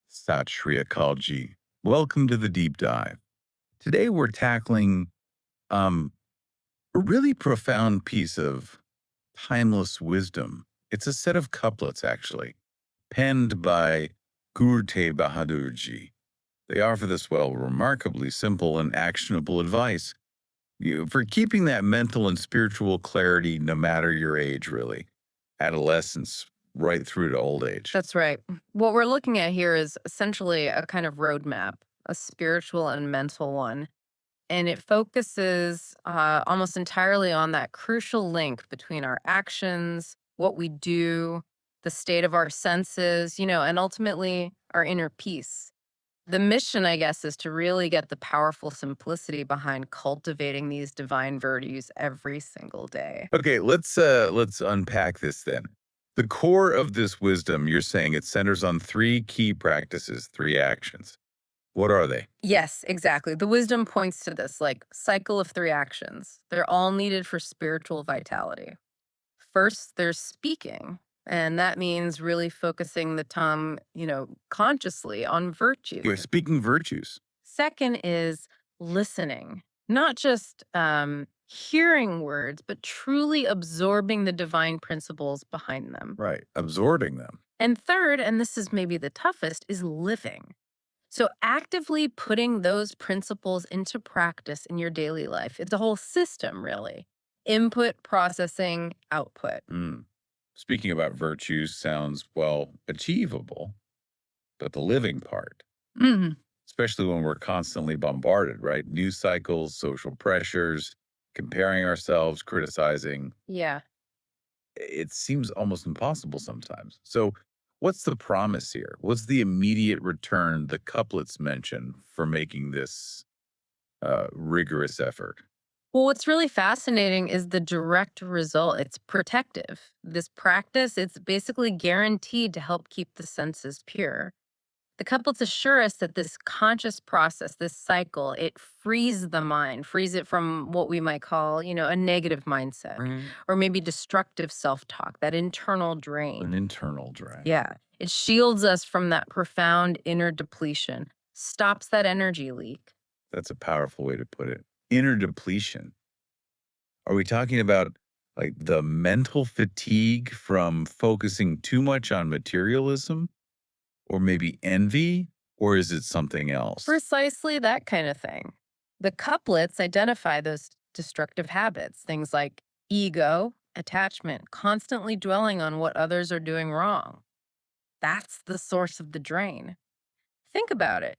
Sat Shri Akal Ji. Welcome to the deep dive. Today we're tackling um, a really profound piece of timeless wisdom. It's a set of couplets, actually, penned by Guru Tegh Bahadur Ji. They offer this, remarkably simple and actionable advice for keeping that mental and spiritual clarity no matter your age, really, adolescence right through to old age. That's right. What we're looking at here is essentially a kind of roadmap, a spiritual and mental one. And it focuses almost entirely on that crucial link between our actions, what we do, the state of our senses, and ultimately our inner peace. The mission, I guess, is to really get the powerful simplicity behind cultivating these divine virtues every single day. Okay, let's unpack this then. The core of this wisdom, you're saying it centers on three key practices, three actions. What are they? Yes, exactly. The wisdom points to this like cycle of three actions. They're all needed for spiritual vitality. First, there's speaking, and that means really focusing the tongue, consciously on virtue. You're speaking virtues. Second is listening, not just hearing words, but truly absorbing the divine principles behind them. Right. Absorbing them. And third, and this is maybe the toughest, is living. So, actively putting those principles into practice in your daily life. It's a whole system, really. Input, processing, output. Mm. Speaking about virtues sounds, achievable, but the living part, Mhm. especially when we're constantly bombarded, right? News cycles, social pressures, comparing ourselves, criticizing. Yeah. It seems almost impossible sometimes. So, what's the promise here? What's the immediate return the couplets mention for making this rigorous effort? Well, what's really fascinating is the direct result. It's protective. This practice, it's basically guaranteed to help keep the senses pure. The couplets assure us that this conscious process, this cycle, it frees the mind, frees it from what we might call, a negative mindset Right. or maybe destructive self talk, that internal An drain. internal drain. Yeah. It shields us from that profound inner depletion, stops that energy leak. That's a powerful way to put it. Inner depletion. Are we talking about like the mental fatigue from focusing too much on materialism or maybe envy? Or is it something else? Precisely that kind of thing. The couplets identify those destructive habits, things like ego, attachment, constantly dwelling on what others are doing wrong. That's the source of the drain. Think about it.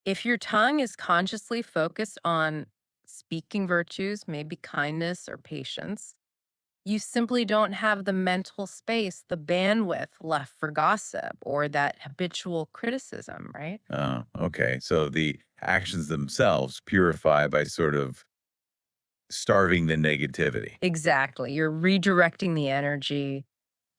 If your tongue is consciously focused on speaking virtues, maybe kindness or patience, you simply don't have the mental space, the bandwidth left for gossip or that habitual criticism, right? Oh, okay. So the actions themselves purify by sort of starving the negativity. Exactly. You're redirecting the energy.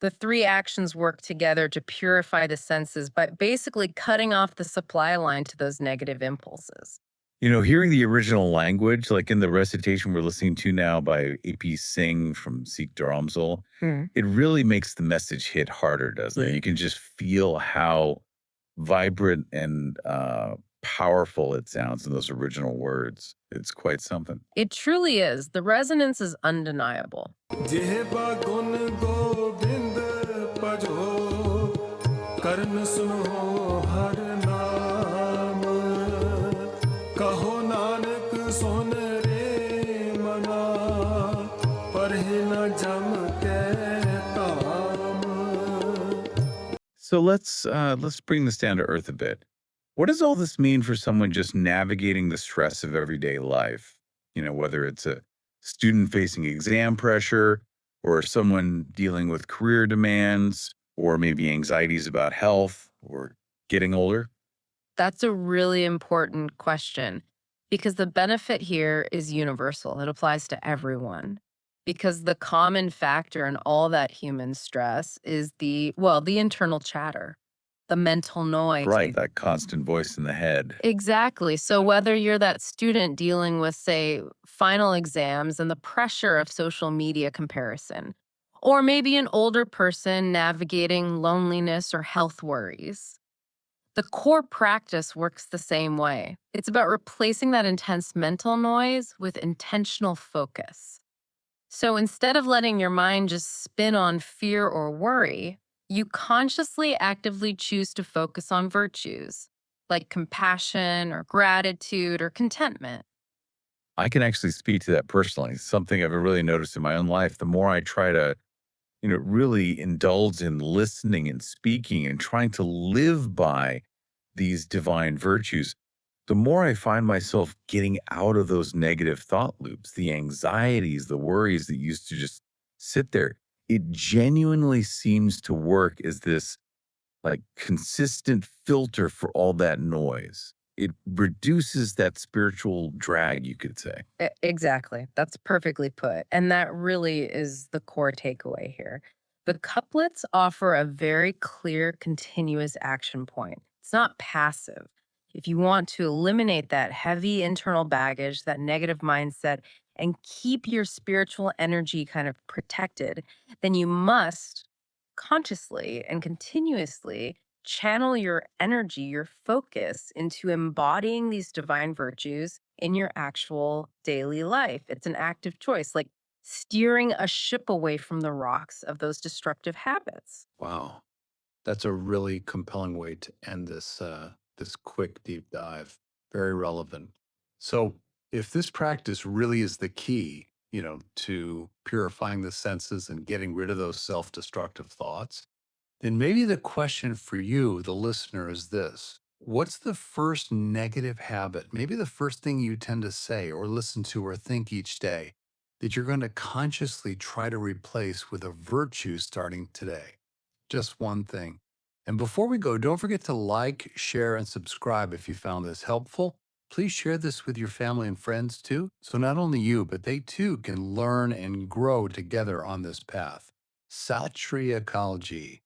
The three actions work together to purify the senses by basically cutting off the supply line to those negative impulses. Hearing the original language, like in the recitation we're listening to now by AP Singh from Sikh Dharamsal, Mm. it really makes the message hit harder, doesn't it? You can just feel how vibrant and powerful it sounds in those original words. It's quite something. It truly is. The resonance is undeniable. ਜਿਹਬਾ ਗੁਣ ਗੋਬਿੰਦ ਭਜੋ ਕਰਨ ਸੁਨੋ ਹਰ ਨਾਮ ਕਹੋ ਨਾਨਕ ਸੁਨ ਰੇ ਮਨਾ ਪਰਹਿ ਨ ਜਮ ਕੈ ਧਾਮ. So let's bring this down to earth a bit. What does all this mean for someone just navigating the stress of everyday life? Whether it's a student facing exam pressure or someone dealing with career demands or maybe anxieties about health or getting older. That's a really important question because the benefit here is universal. It applies to everyone. Because the common factor in all that human stress is the internal chatter, the mental noise. Right. That constant voice in the head. Exactly. So whether you're that student dealing with, say, final exams and the pressure of social media comparison, or maybe an older person navigating loneliness or health worries, The core practice works the same way. It's about replacing that intense mental noise with intentional focus. So instead of letting your mind just spin on fear or worry, you consciously actively choose to focus on virtues like compassion or gratitude or contentment. I can actually speak to that personally. Something I've really noticed in my own life. The more I try to, really indulge in listening and speaking and trying to live by these divine virtues, the more I find myself getting out of those negative thought loops, the anxieties, the worries that used to just sit there. It genuinely seems to work as this like consistent filter for all that noise. It reduces that spiritual drag, you could say. Exactly. That's perfectly put. And that really is the core takeaway here. The couplets offer a very clear, continuous action point. It's not passive. If you want to eliminate that heavy internal baggage, that negative mindset, and keep your spiritual energy kind of protected, then you must consciously and continuously channel your energy, your focus into embodying these divine virtues in your actual daily life. It's an active choice, like steering a ship away from the rocks of those destructive habits. Wow. That's a really compelling way to end this quick deep dive. Very relevant. So, if this practice really is the key, to purifying the senses and getting rid of those self-destructive thoughts, then maybe the question for you, the listener, is this. What's the first negative habit, maybe the first thing you tend to say or listen to or think each day that you're going to consciously try to replace with a virtue starting today? Just one thing. And before we go, don't forget to like, share, and subscribe if you found this helpful. Please share this with your family and friends too, so not only you, but they too can learn and grow together on this path. Sat Shri Akal Ji.